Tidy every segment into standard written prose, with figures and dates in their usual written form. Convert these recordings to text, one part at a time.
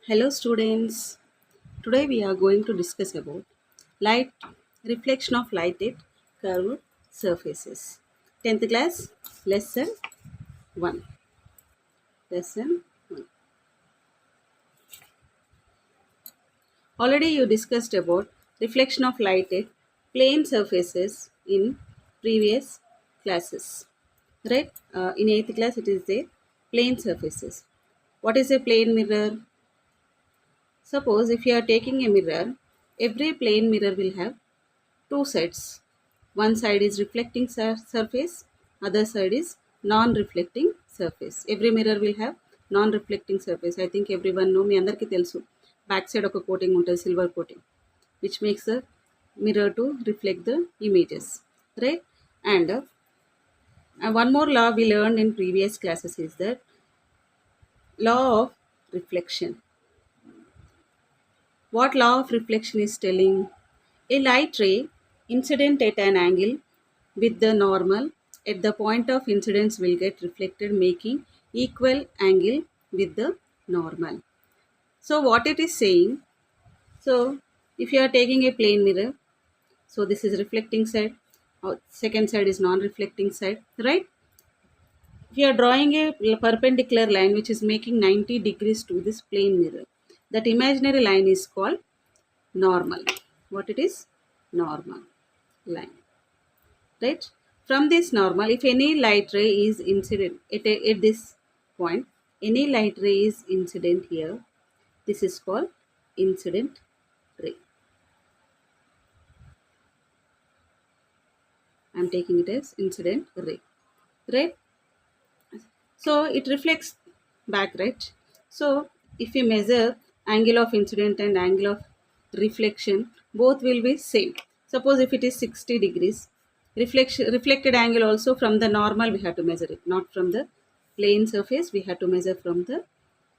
Hello students. Today we are going to discuss about light reflection of light at curved surfaces. 10th class lesson 1. Lesson 1. Already you discussed about reflection of light at plane surfaces in previous classes. Right? In 8th class it is the plane surfaces. What is a plane mirror? Suppose if you are taking a mirror, every plane mirror will have two sides. One side is reflecting surface, other side is non-reflecting surface. Every mirror will have non-reflecting surface. I think everyone know, మీ అందరికీ తెలుసు, back side ఒక coating ఉంటుంది, silver coating, which makes the mirror to reflect the images, right? And one more law we learned in previous classes is that law of reflection. What law of reflection is telling? A light ray incident at an angle with the normal at the point of incidence will get reflected, making equal angle with the normal. So what it is saying, so if you are taking a plane mirror, so this is reflecting side, second side is non-reflecting side, right? If you are drawing a perpendicular line which is making 90 degrees to this plane mirror, that imaginary line is called normal. What it is? Normal line, right? From this normal, if any light ray is incident at this point, any light ray is incident here, this is called incident ray. I am taking it as incident ray, right? So it reflects back, right? So if we measure angle of incident and angle of reflection, both will be same. Suppose if it is 60 degrees, reflected angle also from the normal we have to measure it, not from the plane surface. We have to measure from the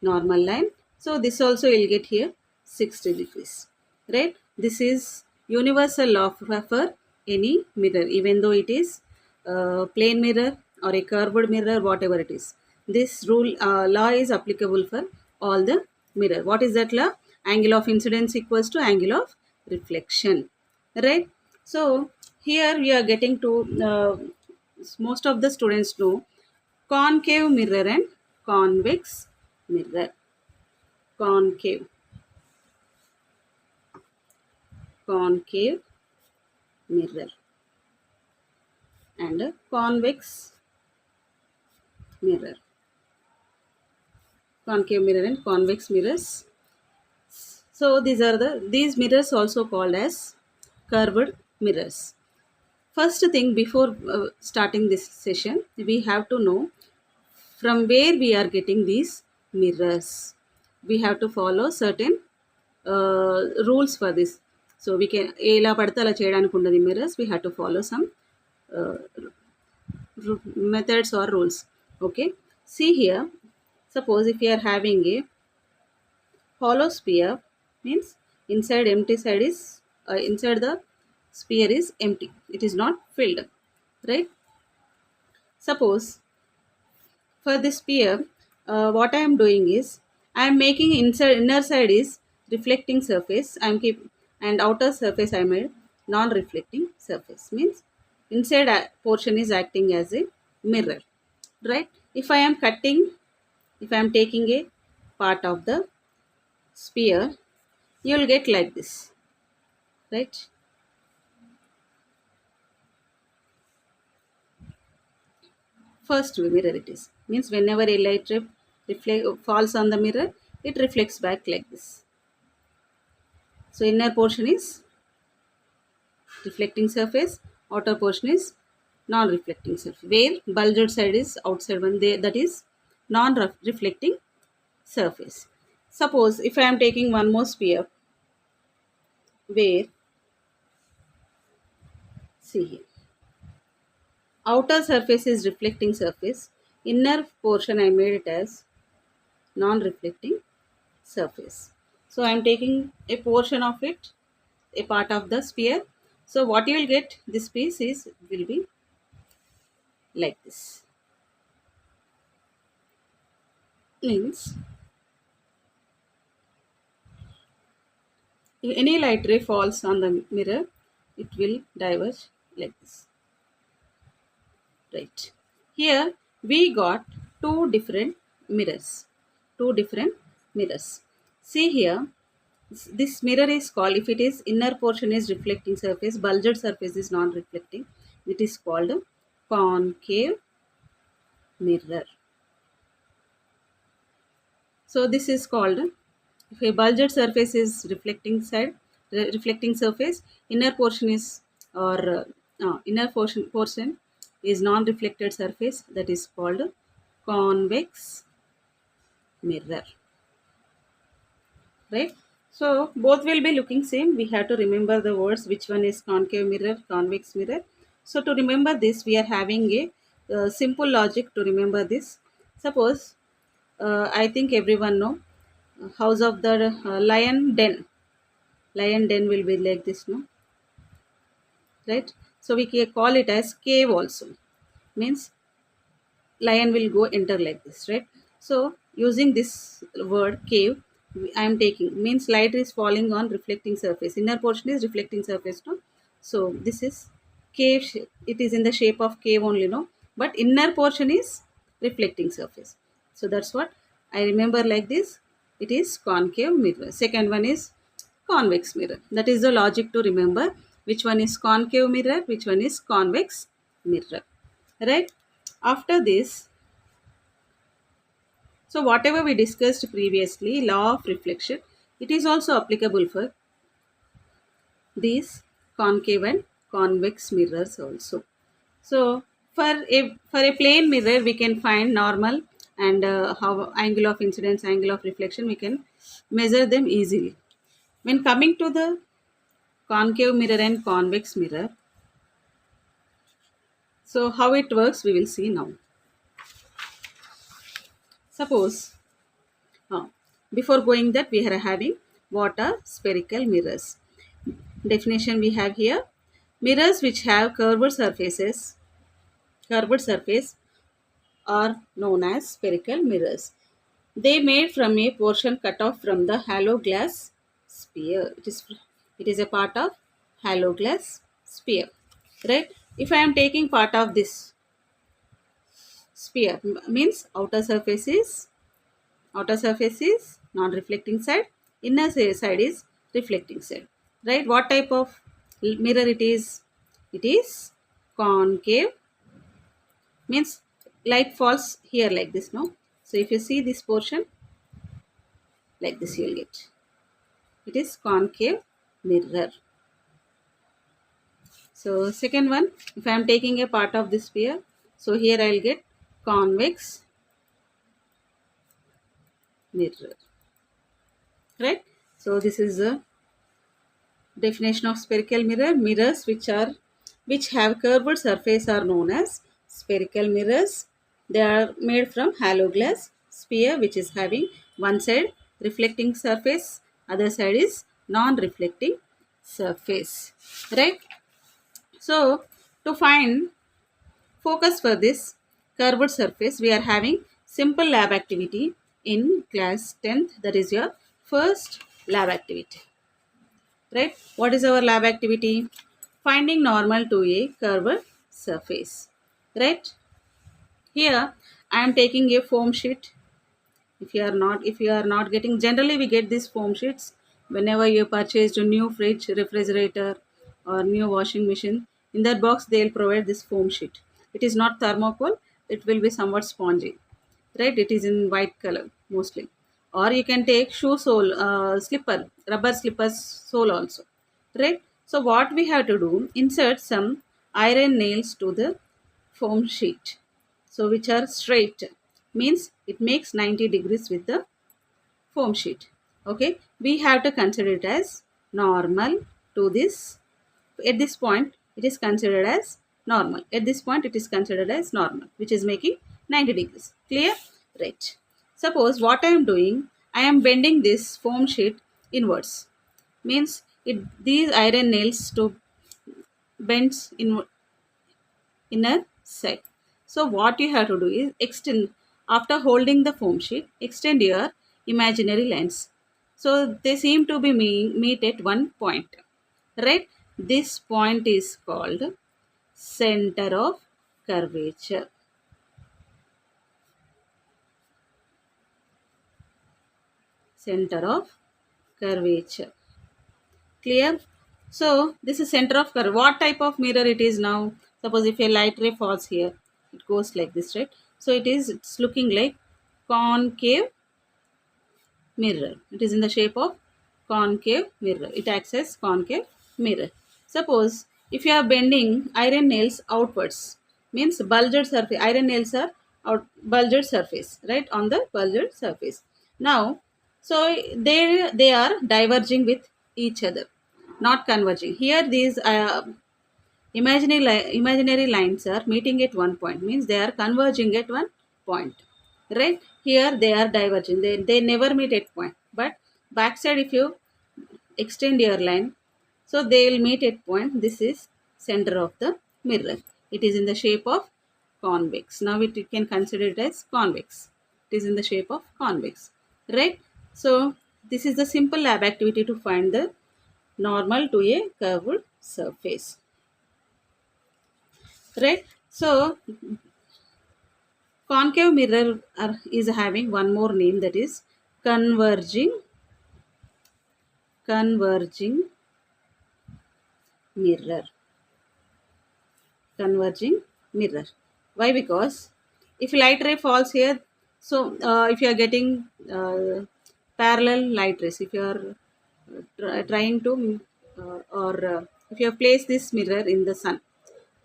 normal line. So this also will get here 60 degrees, right? This is universal law for any mirror, even though it is plane mirror or a curved mirror, whatever it is. This rule law is applicable for all the mirror. What is that law? Angle of incidence equals to angle of reflection, right? So here we are getting to most of the students know concave mirror and convex mirror. Concave, concave mirror and a convex mirror. Concave mirror and convex mirrors. So these mirrors also called as curved mirrors. First thing before starting this session, we have to know from where we are getting these mirrors. We have to follow certain rules for this. So we can ఎలా పడితే అలా చేయడానికి ఉండదు mirrors. We have to follow some uh, methods or rules. Okay. See here. Suppose if you are having a hollow sphere, means inside empty side is inside the sphere is empty, it is not filled, right? Suppose for this sphere, what I am doing is I am making inside inner side is reflecting surface, I am keep, and outer surface I made non-reflecting surface, means inside portion is acting as a mirror, right? If I am cutting, if I am taking a part of the sphere, you will get like this, right? First mirror it is, means whenever a light ray falls on the mirror, it reflects back like this. So inner portion is reflecting surface, outer portion is non-reflecting surface, where bulged side is outside one, that is non-reflecting surface. Suppose if I am taking one more sphere, where, see here, outer surface is reflecting surface, inner portion I made it as non-reflecting surface. So I am taking a portion of it, a part of the sphere. So what you will get, this piece is will be like this. Means If any light ray falls on the mirror, it will diverge like this. Right. Here we got two different mirrors. Two different mirrors. See here, this mirror is called, if it is inner portion is reflecting surface, bulged surface is non-reflecting, it is called concave mirror. So this is called, if a bulged surface is reflecting side, reflecting surface, inner portion is, or inner portion is non-reflected surface, that is called convex mirror. Right? So both will be looking same. We have to remember the words, which one is concave mirror, convex mirror. So to remember this, we are having a simple logic to remember this. Suppose, I think everyone know, house of the lion den. Lion den will be like this, no? Right? So we can call it as cave also. Means lion will go enter like this, right? So using this word cave, I am taking, means light is falling on reflecting surface, inner portion is reflecting surface, no? So this is cave it is in the shape of cave only, no? But inner portion is reflecting surface, so that's what I remember like this. It is concave mirror. Second one is convex mirror. That is the logic to remember which one is concave mirror, which one is convex mirror, right? After this, so whatever we discussed previously, law of reflection, it is also applicable for these concave and convex mirrors also. So for a plane mirror, we can find normal and how angle of incidence, angle of reflection, we can measure them easily. When coming to the concave mirror and convex mirror, so how it works, we will see now. Suppose, before going that, we are having what are spherical mirrors. Definition we have here: mirrors which have curved surface are known as spherical mirrors. They made from a portion cut off from the hollow glass sphere. It is a part of hollow glass sphere, right? If I am taking part of this sphere, means outer surface is non-reflecting side, inner side is reflecting side, right? What type of mirror it is? It is concave, means light falls here like this, no? So if you see this portion like this, you will get, it is concave mirror. So second one, if I am taking a part of this sphere, so here I will get convex mirror, right? So this is the definition of spherical mirror. Mirrors which have curved surface are known as spherical mirrors. They are made from hollow glass sphere, which is having one side reflecting surface, other side is non-reflecting surface, right? So to find focus for this curved surface, we are having simple lab activity in class 10th. That is your first lab activity, right? What is our lab activity? Finding normal to a curved surface, right? Here I am taking a foam sheet. If you are not getting, generally we get these foam sheets whenever you purchased a new fridge, refrigerator, or new washing machine. In that box they will provide this foam sheet. It is not thermocol, it will be somewhat spongy, right? It is in white color mostly. Or you can take shoe sole, slipper, rubber slippers sole also, right? So what we have to do, insert some iron nails to the foam sheet, so which are straight, means it makes 90 degrees with the foam sheet. Okay, we have to consider it as normal to this. At this point it is considered as normal, at this point it is considered as normal, which is making 90 degrees. Clear? Right. Suppose what I am doing, I am bending this foam sheet inwards, means these iron nails to bends in inner side. So what you have to do is extend, after holding the foam sheet, extend your imaginary lines. So they seem to be meet at one point, right? This point is called center of curvature. Center of curvature. Clear? So this is center of curve. What type of mirror it is now? Suppose if a light ray falls here, it goes like this, right? So it's looking like concave mirror. It is in the shape of concave mirror. It acts as concave mirror. Suppose if you are bending iron nails outwards, means bulged surface. Iron nails are out bulged surface, right? On the bulged surface. Now, so they are diverging with each other, not converging. Here these imaginary lines are meeting at one point, means they are converging at one point, right? Here they are diverging, they never meet at point, but backside if you extend your line, so they will meet at point. This is center of the mirror. It is in the shape of convex. Now it can consider it as convex. It is in the shape of convex, right? So this is the simple lab activity to find the normal to a curved surface, right? So concave mirror is having one more name, that is converging mirror. Converging mirror. Why? Because if light ray falls here, so if you are getting parallel light rays, if you are trying to or if you have placed this mirror in the sun,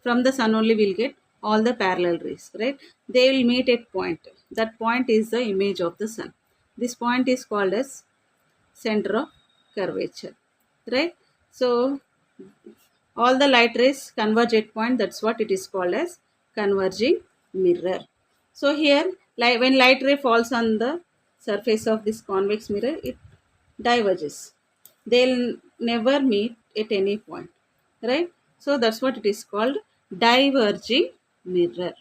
from the sun only we'll get all the parallel rays, right? They will meet at point. That point is the image of the sun. This point is called as center of curvature, right? So all the light rays converge at point. That's what it is called as converging mirror. So here, when light ray falls on the surface of this convex mirror, it diverges. They'll never meet at any point, right? So that's what it is called, diverging mirror.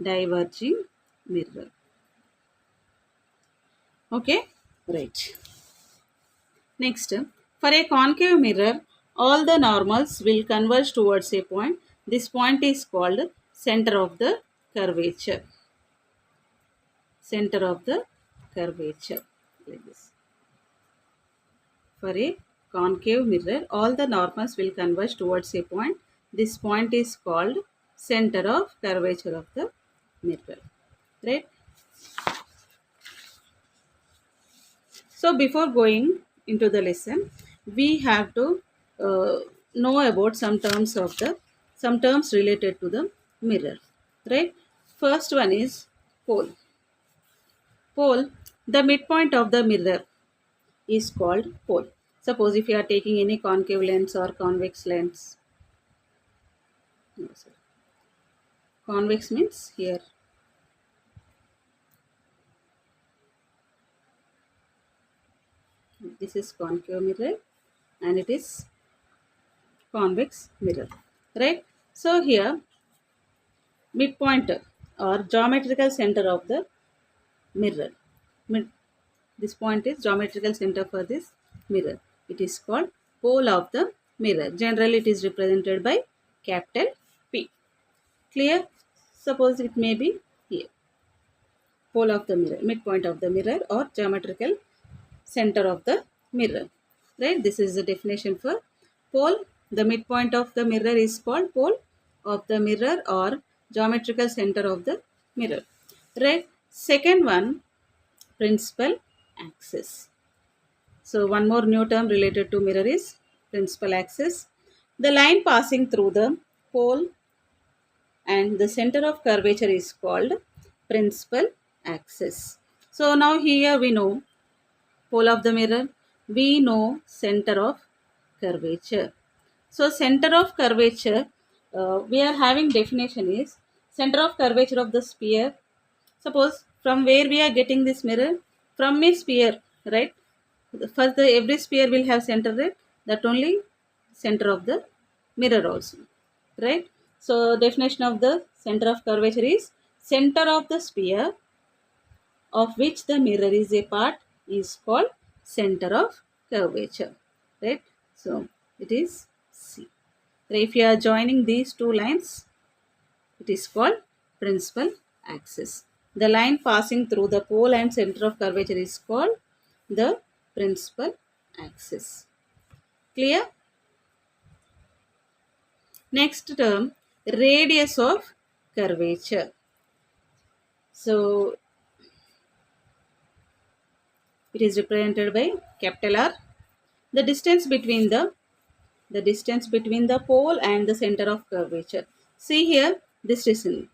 Diverging mirror. Okay, right. Next, for a concave mirror, all the normals will converge towards a point. This point is called center of the curvature. Center of the curvature, like this. For a concave mirror, all the normals will converge towards a point. This point is called center of curvature of the mirror, right? So before going into the lesson, we have to know about some terms related to the mirror, right? First one is pole. Pole, the midpoint of the mirror is called pole. Suppose if you are taking any concave lens or convex lens, no, sorry. Convex means here. This is concave mirror and it is convex mirror, right? So here midpoint or geometrical center of the mirror. This point is geometrical center for this mirror. It is called pole of the mirror. Generally it is represented by capital P. Clear? Suppose it may be here. Pole of the mirror, midpoint of the mirror or geometrical center of the mirror. Right? This is the definition for pole. The midpoint of the mirror is called pole of the mirror or geometrical center of the mirror. Right? Second one, principal axis. So one more new term related to mirror is principal axis. The line passing through the pole and the center of curvature is called principal axis. So now here we know pole of the mirror, we know center of curvature. So center of curvature, we are having definition is center of curvature of the sphere. Suppose from where we are getting this mirror, from a sphere, right? First every sphere will have center, right? That only center of the mirror also, right? So definition of the center of curvature is center of the sphere of which the mirror is a part is called center of curvature, right? So it is C. If you are joining these two lines, it is called principal axis. The line passing through the pole and center of curvature is called the principal axis. Clear? Next term, radius of curvature. So it is represented by capital R. The distance between the pole and the center of curvature. See here, this distance.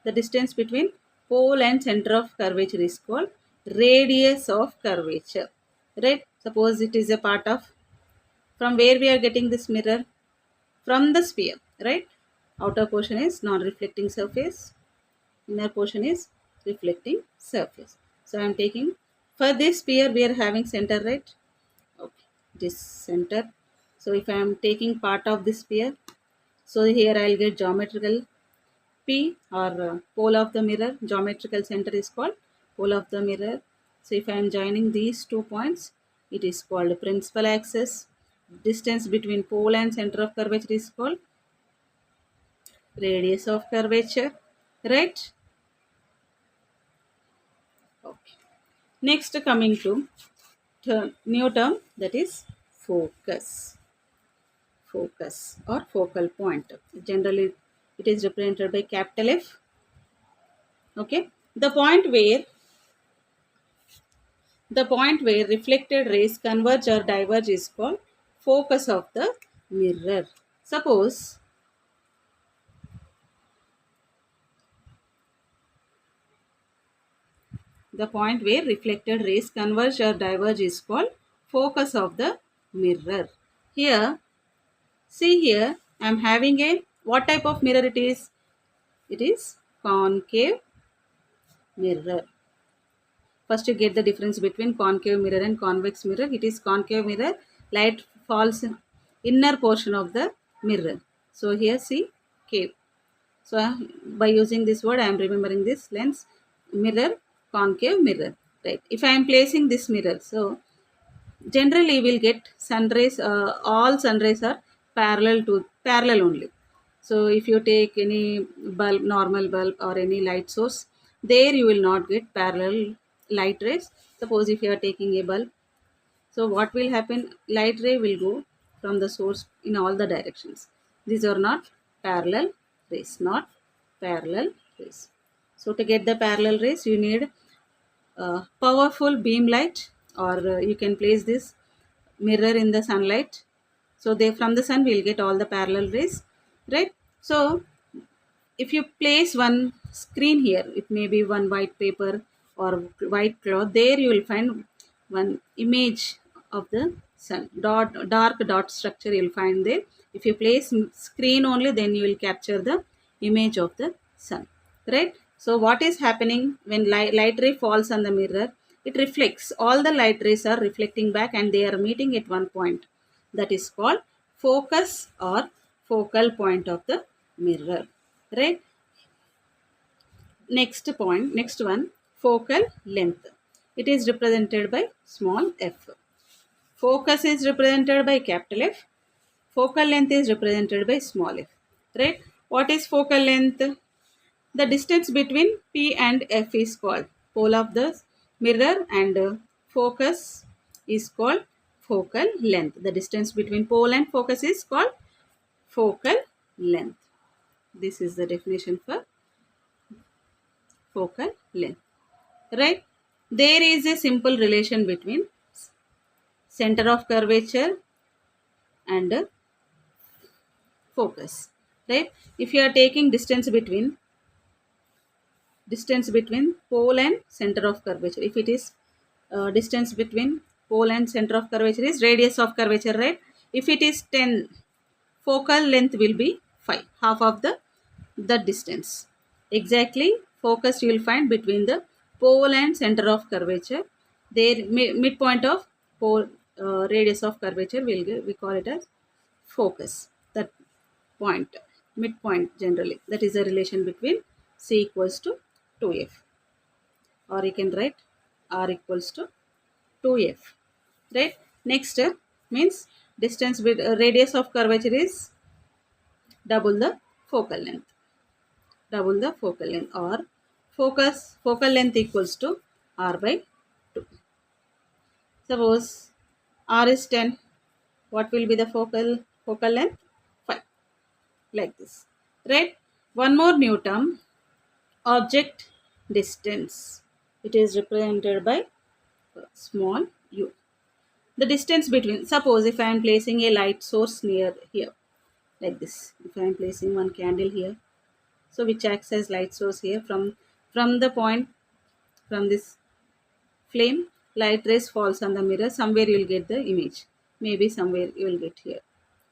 The distance between pole and center of curvature is called radius of curvature. Right? Suppose it is a part of, from where we are getting this mirror? From the sphere, right? Outer portion is non-reflecting surface. Inner portion is reflecting surface. So I am taking, for this sphere we are having center, right? Okay, this center. So if I am taking part of this sphere, so here I will get geometrical P or pole of the mirror. Geometrical center is called pole of the mirror. So if I am joining these 2 points, it is called principal axis. Distance between pole and center of curvature is called radius of curvature, right? Okay. Next, coming to new term, that is focus. Focus or focal point. Generally, it is represented by capital F. Okay. The point where reflected rays converge or diverge is called focus of the mirror. Suppose the point where reflected rays converge or diverge is called focus of the mirror. Here, see here, I am having a, what type of mirror it is? It is concave mirror. First you get the difference between concave mirror and convex mirror. It is concave mirror, light falls in inner portion of the mirror. So here see cave. So by using this word I am remembering this lens, mirror, concave mirror, right? If I am placing this mirror, so generally we'll get sun rays, all sun rays are parallel only. So if you take any bulb, normal bulb or any light source, there you will not get parallel light rays. Suppose if you are taking a bulb, so what will happen? Light ray will go from the source in all the directions. These are not parallel rays, not parallel rays. So to get the parallel rays, you need powerful beam light, or you can place this mirror in the sunlight. So they, from the sun we will get all the parallel rays, right? So if you place one screen here, it may be one white paper or white cloth, there you will find one image of the sun, dark dot structure you will find there. If you place screen only, then you will capture the image of the sun, right? So what is happening when light ray falls on the mirror? It reflects, all the light rays are reflecting back and they are meeting at one point. That is called focus or focal point of the mirror, right? Next point, next one, focal length. It is represented by small f. Focus is represented by capital F. Focal length is represented by small f, right? What is focal length? The distance between P and F is called pole of the mirror, and focus is called focal length. The distance between pole and focus is called focal length. This is the definition for focal length, right? There is a simple relation between center of curvature and focus, right? If you are taking distance between pole and center of curvature, if it is distance between pole and center of curvature is radius of curvature, right? If it is 10, focal length will be 5, half of the distance. Exactly, focus you will find between the pole and center of curvature. Their midpoint of pole, radius of curvature we call it as focus. That point, midpoint generally, that is a relation between C equals to 2F, or you can write R equals to 2f, right? Next means distance with radius of curvature is double the focal length, or focal length equals to r by 2. Suppose r is 10, what will be the focal length? 5, like this, right? One more new term, object distance. It is represented by small u. The distance between, suppose if I am placing a light source near here, like this, if I am placing one candle here, so which acts as light source here, from the point, from this flame, light rays falls on the mirror, somewhere you will get the image, maybe somewhere you will get here,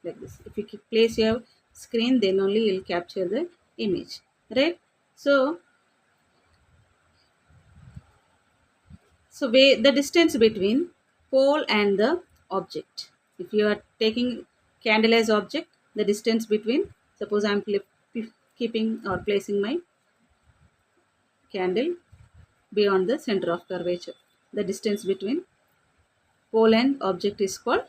like this. If you place your screen, then only you will capture the image, right? So the distance between pole and the object, if you are taking candle as object, the distance between, suppose I am keeping or placing my candle beyond the center of curvature, the distance between pole and object is called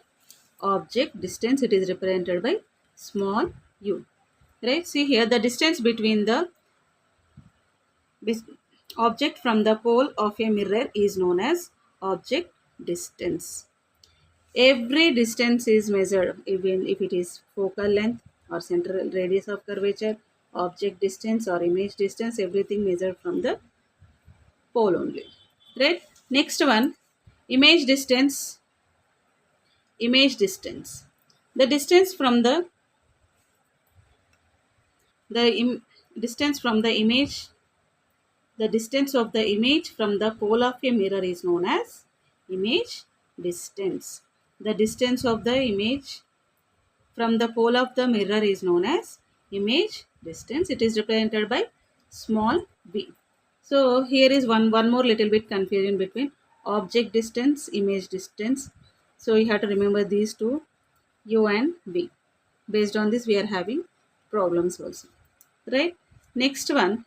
object distance. It is represented by small u, right? See here, the distance between the object from the pole of a mirror is known as object distance. Every distance is measured, even if it is focal length or central radius of curvature, object distance or image distance, everything measured from the pole only, right? Next one, image distance. Image distance, the distance from the distance from the image, the distance of the image from the pole of a mirror is known as image distance. The distance of the image from the pole of the mirror is known as image distance. It is represented by small b. So here is one more little bit confusion between object distance, image distance. So you have to remember these two, u and v. Based on this, we are having problems also, right? Next one,